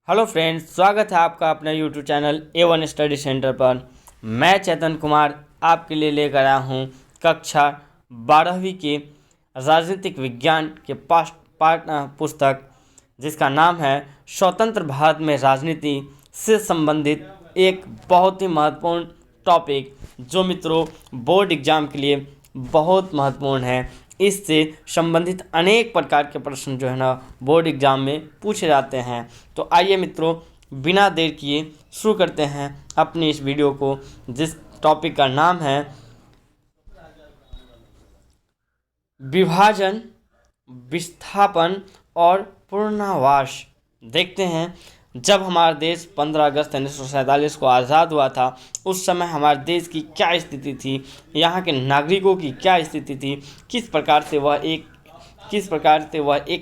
Hello friends, स्वागत है आपका अपना YouTube channel A1 study centre पर। मैं चेतन कुमार आपके लिए लेकर आया हूँ कक्षा 12वीं के राजनीतिक विज्ञान के पाठ पुस्तक जिसका नाम है स्वतंत्र भारत में राजनीति से संबंधित एक बहुत ही महत्वपूर्ण टॉपिक, जो मित्रों बोर्ड एग्जाम के लिए बहुत महत्वपूर्ण है। इससे संबंधित अनेक प्रकार के प्रश्न जो है ना बोर्ड एग्जाम में पूछे जाते हैं। तो आइए मित्रों, बिना देर किए शुरू करते हैं अपनी इस वीडियो को, जिस टॉपिक का नाम है विभाजन, विस्थापन और पुनर्वास। देखते हैं, जब हमारा देश 15 अगस्त 1947 को आज़ाद हुआ था, उस समय हमारे देश की क्या स्थिति थी, यहाँ के नागरिकों की क्या स्थिति थी, किस प्रकार से वह एक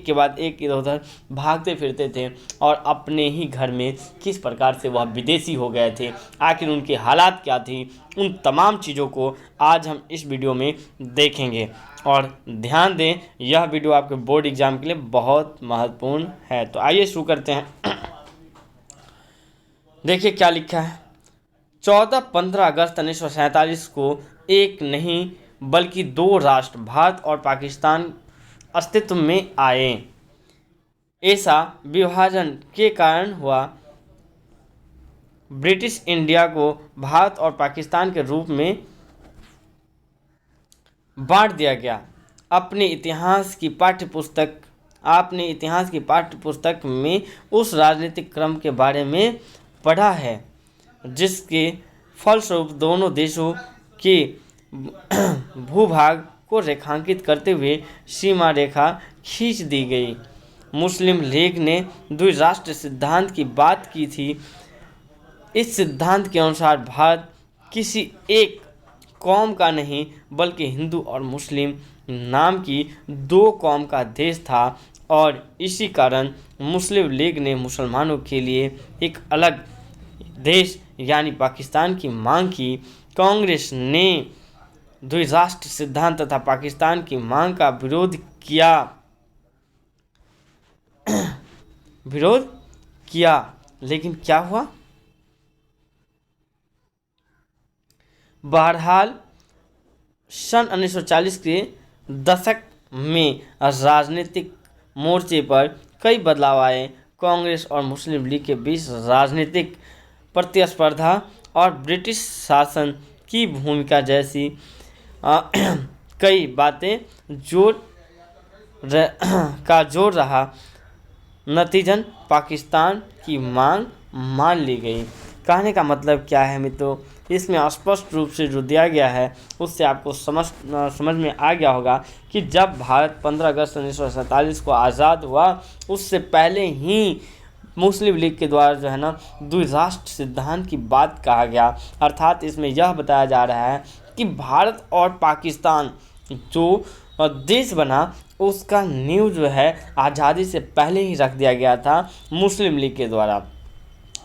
के बाद एक इधर उधर भागते फिरते थे और अपने ही घर में किस प्रकार से वह विदेशी हो गए थे, आखिर उनके हालात क्या थी। उन तमाम चीज़ों को आज हम इस वीडियो में देखेंगे। और ध्यान दें, यह वीडियो आपके बोर्ड एग्जाम के लिए बहुत महत्वपूर्ण है। तो आइए शुरू करते हैं। देखिए क्या लिखा है। 14-15 अगस्त 1947 को एक नहीं बल्कि दो राष्ट्र भारत और पाकिस्तान अस्तित्व में आए। ऐसा विभाजन के कारण हुआ। ब्रिटिश इंडिया को भारत और पाकिस्तान के रूप में बांट दिया गया। आपने इतिहास की पाठ्य पुस्तक में उस राजनीतिक क्रम के बारे में पढ़ा है जिसके फलस्वरूप दोनों देशों के भूभाग को रेखांकित करते हुए सीमा रेखा खींच दी गई। मुस्लिम लीग ने द्विराष्ट्र सिद्धांत की बात की थी। इस सिद्धांत के अनुसार भारत किसी एक कौम का नहीं बल्कि हिंदू और मुस्लिम नाम की दो कौम का देश था, और इसी कारण मुस्लिम लीग ने मुसलमानों के लिए एक अलग देश यानी पाकिस्तान की मांग की। कांग्रेस ने द्विराष्ट्र सिद्धांत तथा पाकिस्तान की मांग का विरोध किया, लेकिन क्या हुआ? बहरहाल सन 1940 के दशक में राजनीतिक मोर्चे पर कई बदलाव आए। कांग्रेस और मुस्लिम लीग के बीच राजनीतिक प्रतिस्पर्धा और ब्रिटिश शासन की भूमिका जैसी कई बातें जोर रहा। नतीजन पाकिस्तान की मांग मान ली गई। कहने का मतलब क्या है मित्रों, इसमें स्पष्ट रूप से जो दिया गया है उससे आपको समझ में आ गया होगा कि जब भारत 15 अगस्त 1947 को आज़ाद हुआ, उससे पहले ही मुस्लिम लीग के द्वारा जो है ना द्विराष्ट्र सिद्धांत की बात कहा गया। अर्थात इसमें यह बताया जा रहा है कि भारत और पाकिस्तान जो देश बना, उसका नींव जो है आज़ादी से पहले ही रख दिया गया था मुस्लिम लीग के द्वारा।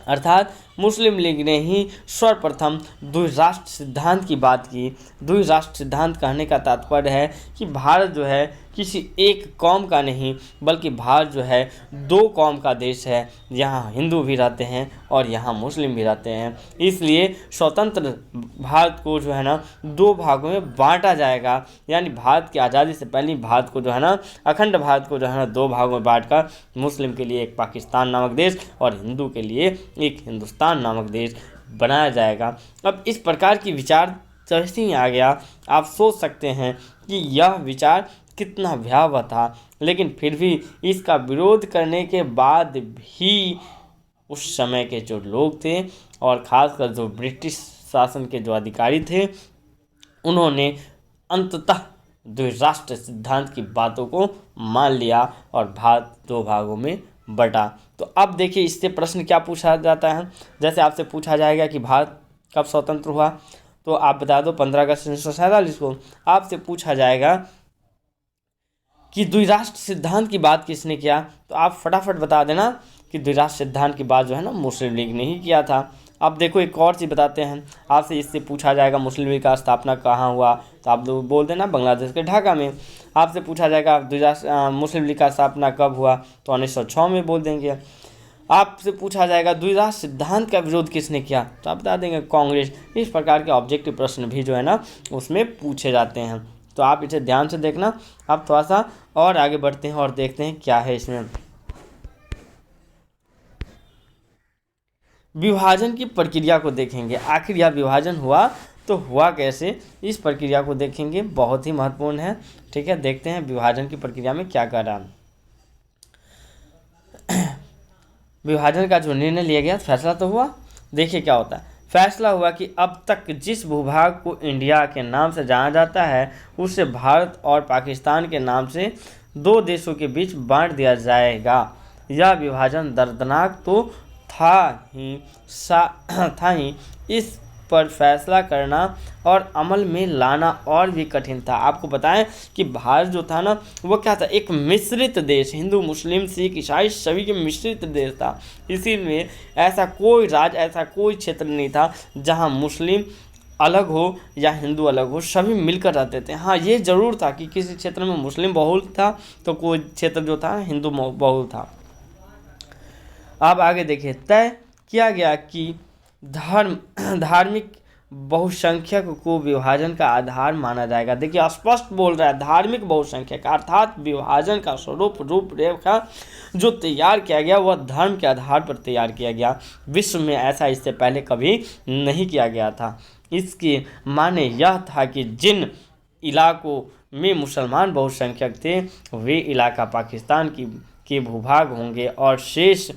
अर्थात मुस्लिम लीग ने ही सर्वप्रथम द्विराष्ट्र सिद्धांत की बात की। द्विराष्ट्र सिद्धांत कहने का तात्पर्य है कि भारत जो है किसी एक कौम का नहीं बल्कि भारत जो है दो कौम का देश है, यहाँ हिंदू भी रहते हैं और यहाँ मुस्लिम भी रहते हैं। इसलिए स्वतंत्र भारत को जो है ना दो भागों में बांटा जाएगा, यानी भारत की आज़ादी से पहले भारत को जो है ना अखंड भारत को जो है ना दो भागों में बांटकर मुस्लिम के लिए एक पाकिस्तान नामक देश और हिंदू के लिए एक हिंदुस्तान नामक देश बनाया जाएगा। अब इस प्रकार की विचार जैसे ही आ गया, आप सोच सकते हैं कि यह विचार कितना भयावह था, लेकिन फिर भी इसका विरोध करने के बाद भी उस समय के जो लोग थे और ख़ासकर जो ब्रिटिश शासन के जो अधिकारी थे, उन्होंने अंततः द्विराष्ट्र सिद्धांत की बातों को मान लिया और भारत दो भागों में बटा। तो अब देखिए, इससे प्रश्न क्या पूछा जाता है। जैसे आपसे पूछा जाएगा कि भारत कब स्वतंत्र हुआ, तो आप बता दो 15 अगस्त 1947 को। आपसे पूछा जाएगा कि द्विराष्ट्र सिद्धांत की बात किसने किया, तो आप फटाफट बता देना कि द्विराष्ट्र सिद्धांत की बात जो है ना मुस्लिम लीग ने ही किया था। अब देखो एक और चीज़ बताते हैं आपसे। इससे पूछा जाएगा मुस्लिम लीग का स्थापना कहाँ हुआ, तो आप लोग बोल देना बांग्लादेश के ढाका में। आपसे पूछा जाएगा मुस्लिम लीग का स्थापना कब हुआ, तो 1906 में बोल देंगे। आपसे पूछा जाएगा द्विराष्ट्र सिद्धांत का विरोध किसने किया, तो आप बता देंगे कांग्रेस। इस प्रकार के ऑब्जेक्टिव प्रश्न भी जो है ना उसमें पूछे जाते हैं, तो आप इसे ध्यान से देखना। आप थोड़ा सा और आगे बढ़ते हैं और देखते हैं क्या है इसमें। विभाजन की प्रक्रिया को देखेंगे, आखिर यह विभाजन हुआ तो हुआ कैसे, इस प्रक्रिया को देखेंगे, बहुत ही महत्वपूर्ण है। ठीक है, देखते हैं विभाजन की प्रक्रिया में क्या कर रहा है। विभाजन का जो निर्णय लिया गया, फैसला तो हुआ। देखिए क्या होता है, फैसला हुआ कि अब तक जिस भूभाग को इंडिया के नाम से जाना जाता है उसे भारत और पाकिस्तान के नाम से दो देशों के बीच बांट दिया जाएगा। यह विभाजन दर्दनाक तो था ही, इस पर फैसला करना और अमल में लाना और भी कठिन था। आपको बताएं कि भारत जो था ना वो क्या था, एक मिश्रित देश, हिंदू मुस्लिम सिख ईसाई सभी के मिश्रित देश था। इसीलिए ऐसा कोई राज्य, ऐसा कोई क्षेत्र नहीं था जहां मुस्लिम अलग हो या हिंदू अलग हो, सभी मिलकर रहते थे। हाँ, ये ज़रूर था कि किसी क्षेत्र में मुस्लिम बहुल था तो कोई क्षेत्र जो था हिंदू बहुल था। अब आगे देखिए, तय किया गया कि धार्मिक बहुसंख्यक को विभाजन का आधार माना जाएगा। देखिए स्पष्ट बोल रहा है, धार्मिक बहुसंख्यक अर्थात विभाजन का स्वरूप रूपरेखा जो तैयार किया गया वह धर्म के आधार पर तैयार किया गया। विश्व में ऐसा इससे पहले कभी नहीं किया गया था। इसके माने यह था कि जिन इलाकों में मुसलमान बहुसंख्यक थे वे इलाका पाकिस्तान के भूभाग होंगे और शेष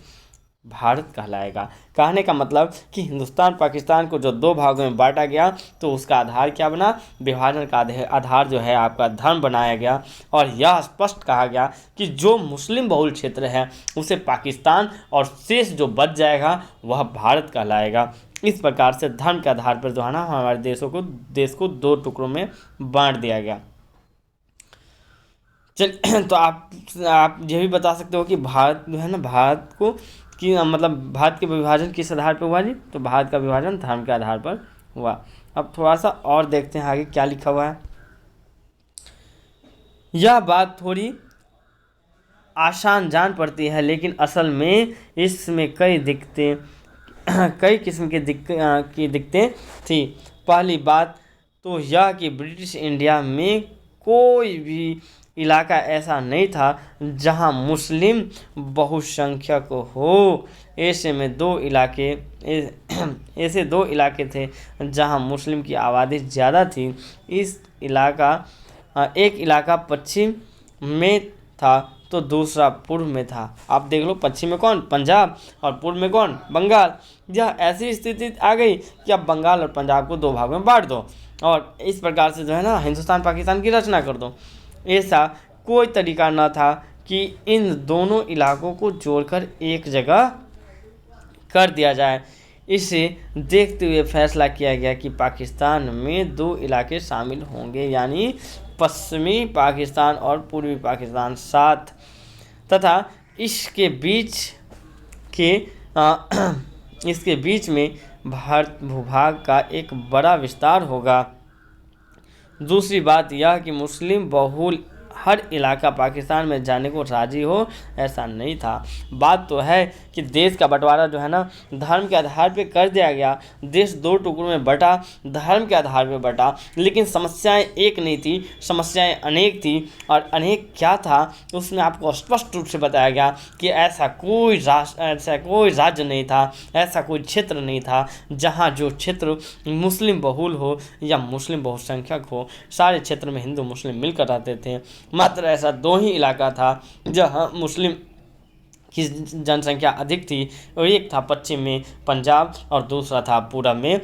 भारत कहलाएगा। कहने का मतलब कि हिंदुस्तान पाकिस्तान को जो दो भागों में बांटा गया तो उसका आधार क्या बना, विभाजन का आधार जो है आपका धर्म बनाया गया। और यह स्पष्ट कहा गया कि जो मुस्लिम बहुल क्षेत्र है उसे पाकिस्तान और शेष जो बच जाएगा वह भारत कहलाएगा। इस प्रकार से धर्म के आधार पर जो है ना हमारे देश को दो टुकड़ों में बांट दिया गया। चल तो आप ये भी बता सकते हो कि भारत जो है ना, भारत को कि मतलब भारत के विभाजन किस आधार पर हुआ जी, तो भारत का विभाजन धर्म के आधार पर हुआ। अब थोड़ा सा और देखते हैं आगे क्या लिखा हुआ है। यह बात थोड़ी आसान जान पड़ती है लेकिन असल में इसमें कई किस्म की दिक्कतें थी। पहली बात तो यह कि ब्रिटिश इंडिया में कोई भी इलाका ऐसा नहीं था जहां मुस्लिम बहुसंख्यक हो। ऐसे दो इलाके थे जहां मुस्लिम की आबादी ज़्यादा थी। एक इलाका पश्चिम में था तो दूसरा पूर्व में था। आप देख लो, पश्चिम में कौन, पंजाब, और पूर्व में कौन, बंगाल। यह ऐसी स्थिति आ गई कि अब बंगाल और पंजाब को दो भागों में बांट दो और इस प्रकार से जो है ना हिंदुस्तान पाकिस्तान की रचना कर दो। ऐसा कोई तरीका न था कि इन दोनों इलाकों को जोड़कर एक जगह कर दिया जाए। इसे देखते हुए फैसला किया गया कि पाकिस्तान में दो इलाके शामिल होंगे, यानी पश्चिमी पाकिस्तान और पूर्वी पाकिस्तान साथ, तथा इसके बीच में भारत भूभाग का एक बड़ा विस्तार होगा। दूसरी बात यह कि मुस्लिम बहुल हर इलाका पाकिस्तान में जाने को राजी हो, ऐसा नहीं था। बात तो है कि देश का बंटवारा जो है ना धर्म के आधार पे कर दिया गया। देश दो टुकड़ों में बटा, धर्म के आधार पे बटा, लेकिन समस्याएं एक नहीं थी, समस्याएं अनेक थी। और अनेक क्या था उसमें आपको स्पष्ट रूप से बताया गया कि ऐसा कोई राज्य नहीं था, ऐसा कोई क्षेत्र नहीं था जहाँ जो क्षेत्र मुस्लिम बहुल हो या मुस्लिम बहुसंख्यक हो। सारे क्षेत्र में हिंदू मुस्लिम मिलकर रहते थे। मात्र ऐसा दो ही इलाका था जहां मुस्लिम की जनसंख्या अधिक थी, और एक था पश्चिम में पंजाब और दूसरा था पूरब में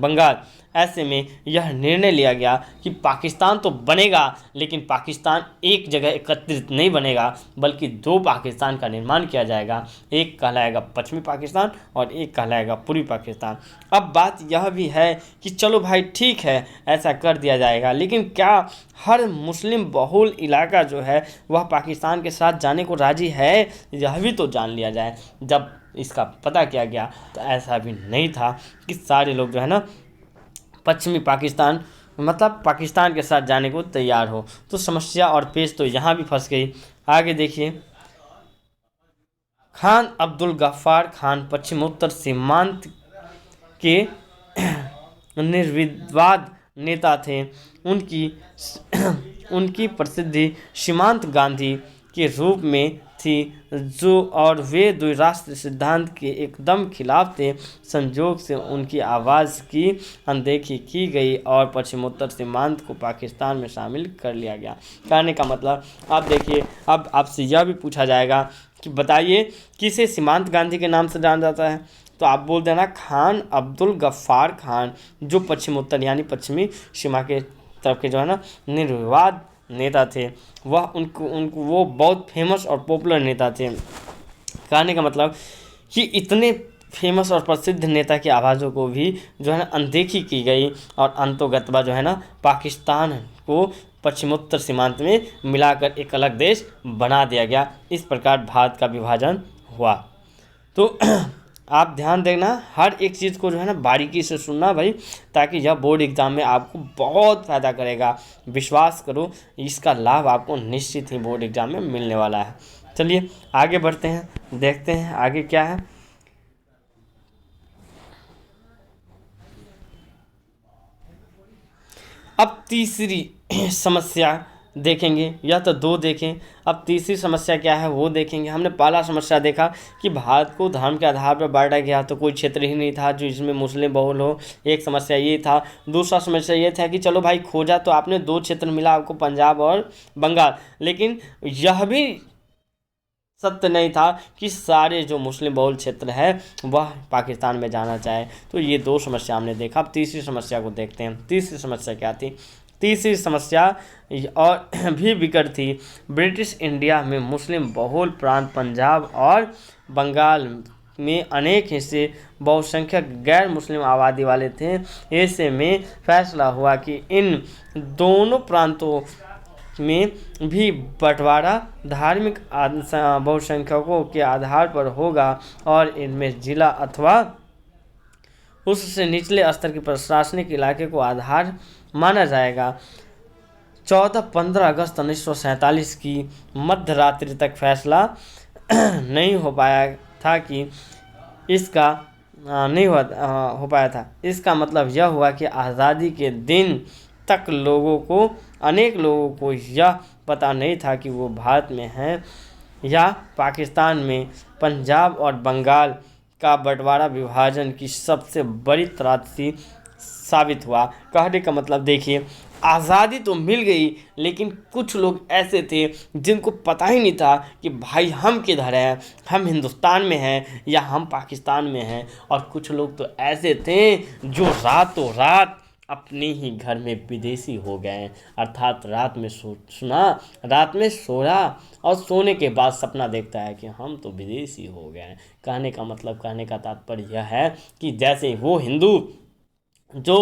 बंगाल। ऐसे में यह निर्णय लिया गया कि पाकिस्तान तो बनेगा लेकिन पाकिस्तान एक जगह एकत्रित नहीं बनेगा, बल्कि दो पाकिस्तान का निर्माण किया जाएगा। एक कहलाएगा पश्चिमी पाकिस्तान और एक कहलाएगा पूर्वी पाकिस्तान। अब बात यह भी है कि चलो भाई ठीक है ऐसा कर दिया जाएगा, लेकिन क्या हर मुस्लिम बहुल इलाका जो है वह पाकिस्तान के साथ जाने को राजी है, यह भी तो जान लिया जाए। जब इसका पता किया गया तो ऐसा भी नहीं था कि सारे लोग जो है ना पश्चिमी पाकिस्तान मतलब पाकिस्तान के साथ जाने को तैयार हो। तो समस्या और पेच तो यहाँ भी फंस गई। आगे देखिए, खान अब्दुल गफ्फार खान पश्चिमोत्तर सीमांत के निर्विवाद नेता थे। उनकी उनकी प्रसिद्धि सीमांत गांधी के रूप में थी, जो और वे द्विराष्ट्र सिद्धांत के एकदम खिलाफ थे। संयोग से उनकी आवाज़ की अनदेखी की गई और पश्चिमोत्तर सीमांत को पाकिस्तान में शामिल कर लिया गया। कहने का मतलब, आप देखिए, अब आपसे यह भी पूछा जाएगा कि बताइए किसे सीमांत गांधी के नाम से जाना जाता है, तो आप बोल देना खान अब्दुल गफ्फार खान, जो पश्चिमोत्तर यानी पश्चिमी सीमा के तरफ के जो है ना निर्विवाद नेता थे। वह उनको उनको वो बहुत फेमस और पॉपुलर नेता थे। कहने का मतलब कि इतने फेमस और प्रसिद्ध नेता की आवाज़ों को भी जो है ना अनदेखी की गई और अंतोगत्वा जो है ना पाकिस्तान को पश्चिमोत्तर सीमांत में मिलाकर एक अलग देश बना दिया गया। इस प्रकार भारत का विभाजन हुआ। तो आप ध्यान देना, हर एक चीज़ को जो है ना बारीकी से सुनना भाई, ताकि यह बोर्ड एग्ज़ाम में आपको बहुत फ़ायदा करेगा। विश्वास करो, इसका लाभ आपको निश्चित ही बोर्ड एग्ज़ाम में मिलने वाला है। चलिए आगे बढ़ते हैं, देखते हैं आगे क्या है। अब तीसरी समस्या देखेंगे, या तो दो देखें। अब तीसरी समस्या क्या है वो देखेंगे। हमने पहला समस्या देखा कि भारत को धर्म के आधार पर बांटा गया, तो कोई क्षेत्र ही नहीं था जो इसमें मुस्लिम बहुल हो। एक समस्या ये था। दूसरा समस्या ये था कि चलो भाई खोजा तो आपने दो क्षेत्र मिला आपको, पंजाब और बंगाल, लेकिन यह भी सत्य नहीं था कि सारे जो मुस्लिम बहुल क्षेत्र है वह पाकिस्तान में जाना चाहे। तो ये दो समस्या हमने देखा। अब तीसरी समस्या को देखते हैं। तीसरी समस्या क्या थी? तीसरी समस्या और भी विकट थी। ब्रिटिश इंडिया में मुस्लिम बहुल प्रांत पंजाब और बंगाल में अनेक हिस्से बहुसंख्यक गैर मुस्लिम आबादी वाले थे। ऐसे में फैसला हुआ कि इन दोनों प्रांतों में भी बंटवारा धार्मिक बहुसंख्यकों के आधार पर होगा और इनमें जिला अथवा उससे निचले स्तर के प्रशासनिक इलाके को आधार माना जाएगा। 14-15 अगस्त 1947 की मध्य रात्रि तक फैसला नहीं हो पाया था कि इसका नहीं हो पाया था। इसका मतलब यह हुआ कि आज़ादी के दिन तक अनेक लोगों को यह पता नहीं था कि वो भारत में हैं या पाकिस्तान में। पंजाब और बंगाल का बंटवारा विभाजन की सबसे बड़ी त्रासदी साबित हुआ। कहने का मतलब देखिए, आज़ादी तो मिल गई, लेकिन कुछ लोग ऐसे थे जिनको पता ही नहीं था कि भाई हम किधर हैं, हम हिंदुस्तान में हैं या हम पाकिस्तान में हैं। और कुछ लोग तो ऐसे थे जो रातों रात अपने ही घर में विदेशी हो गए, अर्थात रात में सोया और सोने के बाद सपना देखता है कि हम तो विदेशी हो गए। कहने का मतलब, कहने का तात्पर्य यह है कि जैसे वो हिंदू जो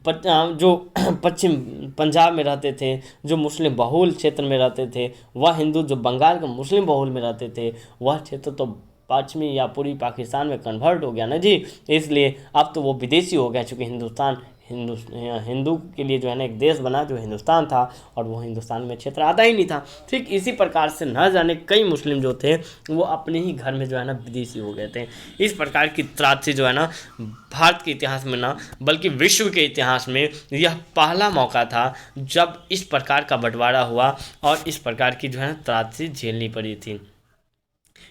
पश्चिम पंजाब में रहते थे, जो मुस्लिम बहुल क्षेत्र में रहते थे, वह हिंदू जो बंगाल के मुस्लिम बहुल में रहते थे, वह क्षेत्र तो पश्चिमी या पूर्वी पाकिस्तान में कन्वर्ट हो गया ना जी। इसलिए अब तो वो विदेशी हो गया, चूँकि हिंदू के लिए जो है ना एक देश बना जो हिंदुस्तान था, और वो हिंदुस्तान में क्षेत्र आता ही नहीं था। ठीक इसी प्रकार से न जाने कई मुस्लिम जो थे वो अपने ही घर में जो है ना विदेशी हो गए थे। इस प्रकार की त्रासदी जो है ना भारत के इतिहास में ना बल्कि विश्व के इतिहास में यह पहला मौका था जब इस प्रकार का बंटवारा हुआ और इस प्रकार की जो है ना त्रासदी झेलनी पड़ी थी।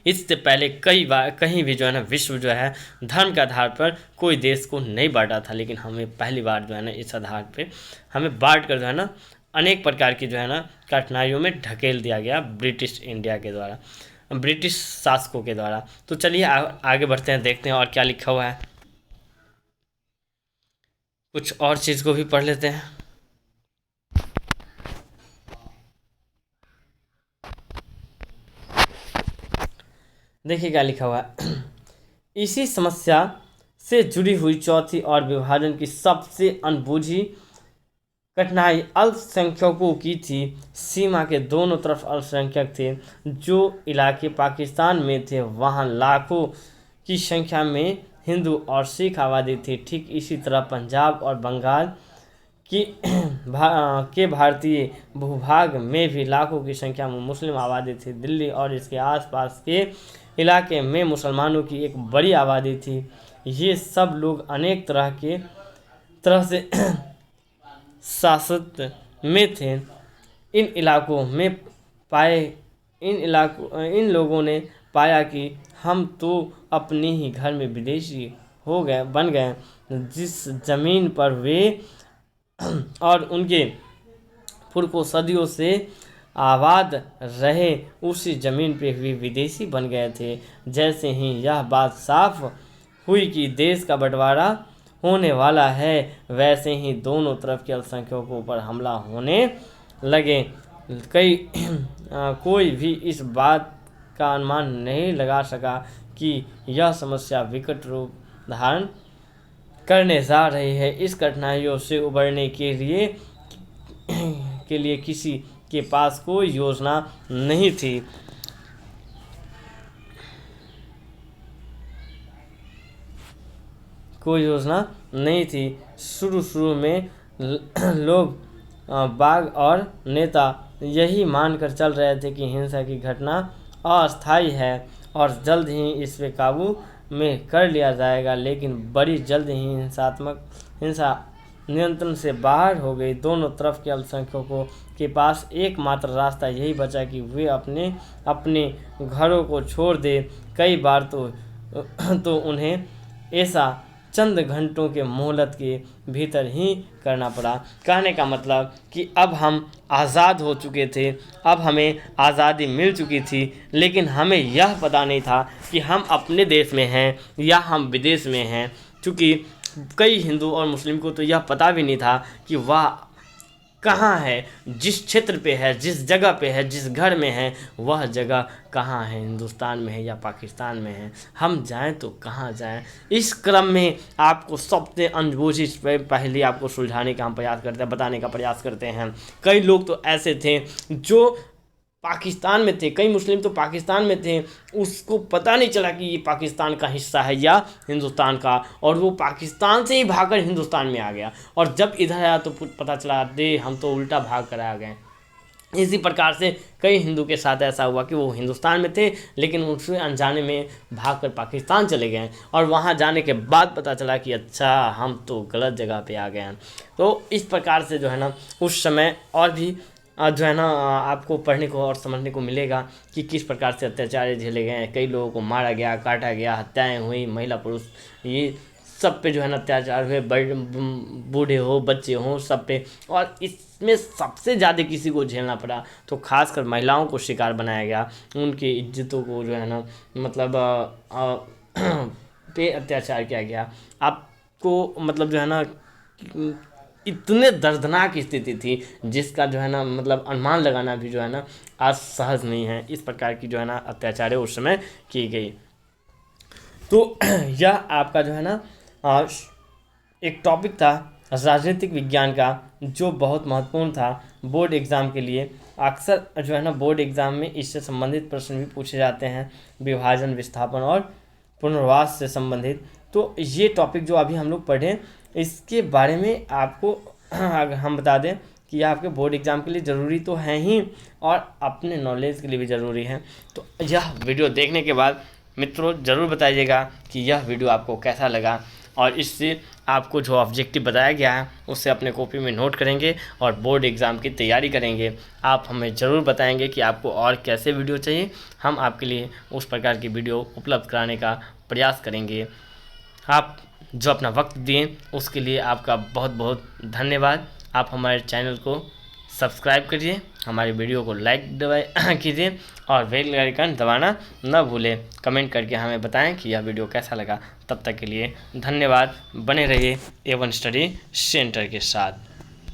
इससे पहले कई बार कहीं भी जो है ना विश्व जो है धर्म के आधार पर कोई देश को नहीं बांटा था, लेकिन हमें पहली बार जो है ना इस आधार पे हमें बांट कर जो है ना अनेक प्रकार की जो है ना कठिनाइयों में ढकेल दिया गया ब्रिटिश इंडिया के द्वारा, ब्रिटिश शासकों के द्वारा। तो चलिए आगे बढ़ते हैं, देखते हैं और क्या लिखा हुआ है। कुछ और चीज़ को भी पढ़ लेते हैं। देखिए क्या लिखा हुआ है। इसी समस्या से जुड़ी हुई चौथी और विभाजन की सबसे अनबूझी कठिनाई अल्पसंख्यकों की थी। सीमा के दोनों तरफ अल्पसंख्यक थे। जो इलाके पाकिस्तान में थे वहाँ लाखों की संख्या में हिंदू और सिख आबादी थी। ठीक इसी तरह पंजाब और बंगाल के भारतीय भूभाग में भी लाखों की संख्या में मुस्लिम आबादी थी। दिल्ली और इसके आसपास के इलाके में मुसलमानों की एक बड़ी आबादी थी। ये सब लोग अनेक तरह से शासित में थे। इन लोगों ने पाया कि हम तो अपने ही घर में विदेशी बन गए। जिस जमीन पर वे और उनके पुरखों सदियों से आबाद रहे, उसी जमीन पे वे विदेशी बन गए थे। जैसे ही यह बात साफ हुई कि देश का बंटवारा होने वाला है, वैसे ही दोनों तरफ के अल्पसंख्यकों पर हमला होने लगे। कोई भी इस बात का अनुमान नहीं लगा सका कि यह समस्या विकट रूप धारण करने जा रही है। इस कठिनाइयों से उबरने के लिए किसी के पास कोई योजना नहीं थी। शुरू में लोग बाग और नेता यही मानकर चल रहे थे कि हिंसा की घटना अस्थायी है और जल्द ही इस पे काबू में कर लिया जाएगा, लेकिन बड़ी जल्द ही हिंसा नियंत्रण से बाहर हो गई। दोनों तरफ के अल्पसंख्यकों के पास एकमात्र रास्ता यही बचा कि वे अपने घरों को छोड़ दें। कई बार तो उन्हें ऐसा चंद घंटों के मोहलत के भीतर ही करना पड़ा। कहने का मतलब कि अब हम आज़ाद हो चुके थे, अब हमें आज़ादी मिल चुकी थी, लेकिन हमें यह पता नहीं था कि हम अपने देश में हैं या हम विदेश में हैं। क्योंकि कई हिंदू और मुस्लिम को तो यह पता भी नहीं था कि वह कहाँ है, जिस क्षेत्र पे है, जिस जगह पे है, जिस घर में है, वह जगह कहाँ है, हिंदुस्तान में है या पाकिस्तान में है, हम जाएं तो कहाँ जाएं। इस क्रम में आपको सबसे अनबूझी पहले आपको सुलझाने का हम प्रयास करते हैं, बताने का प्रयास करते हैं। कई लोग तो ऐसे थे जो पाकिस्तान में थे, कई मुस्लिम तो पाकिस्तान में थे, उसको पता नहीं चला कि ये पाकिस्तान का हिस्सा है या हिंदुस्तान का, और वो पाकिस्तान से ही भागकर हिंदुस्तान में आ गया। और जब इधर आया तो पता चला दे हम तो उल्टा भाग कर आ गए। इसी प्रकार से कई हिंदू के साथ ऐसा हुआ कि वो हिंदुस्तान में थे, लेकिन उससे अनजाने में भागकर पाकिस्तान चले गए और वहाँ जाने के बाद पता चला कि अच्छा हम तो गलत जगह पे आ गए हैं। तो इस प्रकार से जो है ना उस समय और भी जो है ना आपको पढ़ने को और समझने को मिलेगा कि किस प्रकार से अत्याचार झेले गए हैं। कई लोगों को मारा गया, काटा गया, हत्याएं हुई, महिला पुरुष ये सब पे जो है ना अत्याचार हुए, बूढ़े हो, बच्चे हो, सब पे। और इसमें सबसे ज़्यादा किसी को झेलना पड़ा तो खासकर महिलाओं को शिकार बनाया गया, उनकी इज्जतों को जो है ना मतलब पे अत्याचार किया गया। आपको मतलब जो है ना इतने दर्दनाक स्थिति थी जिसका जो है ना मतलब अनुमान लगाना भी जो है ना आज सहज नहीं है। इस प्रकार की जो है ना अत्याचार उस समय की गई। तो यह आपका जो है ना एक टॉपिक था राजनीतिक विज्ञान का जो बहुत महत्वपूर्ण था बोर्ड एग्ज़ाम के लिए। अक्सर जो है ना बोर्ड एग्ज़ाम में इससे संबंधित प्रश्न भी पूछे जाते हैं, विभाजन, विस्थापन और पुनर्वास से संबंधित। तो ये टॉपिक जो अभी हम लोग पढ़ें इसके बारे में आपको हम बता दें कि यह आपके बोर्ड एग्ज़ाम के लिए ज़रूरी तो है ही और अपने नॉलेज के लिए भी ज़रूरी है। तो यह वीडियो देखने के बाद मित्रों ज़रूर बताइएगा कि यह वीडियो आपको कैसा लगा, और इससे आपको जो ऑब्जेक्टिव बताया गया है उससे अपने कॉपी में नोट करेंगे और बोर्ड एग्ज़ाम की तैयारी करेंगे। आप हमें ज़रूर बताएंगे कि आपको और कैसे वीडियो चाहिए, हम आपके लिए उस प्रकार की वीडियो उपलब्ध कराने का प्रयास करेंगे। आप जो अपना वक्त दिए उसके लिए आपका बहुत बहुत धन्यवाद। आप हमारे चैनल को सब्सक्राइब करिए, हमारी वीडियो को लाइक कीजिए और बेल आइकन दबाना न भूलें। कमेंट करके हमें बताएं कि यह वीडियो कैसा लगा। तब तक के लिए धन्यवाद। बने रहिए A1 स्टडी सेंटर के साथ।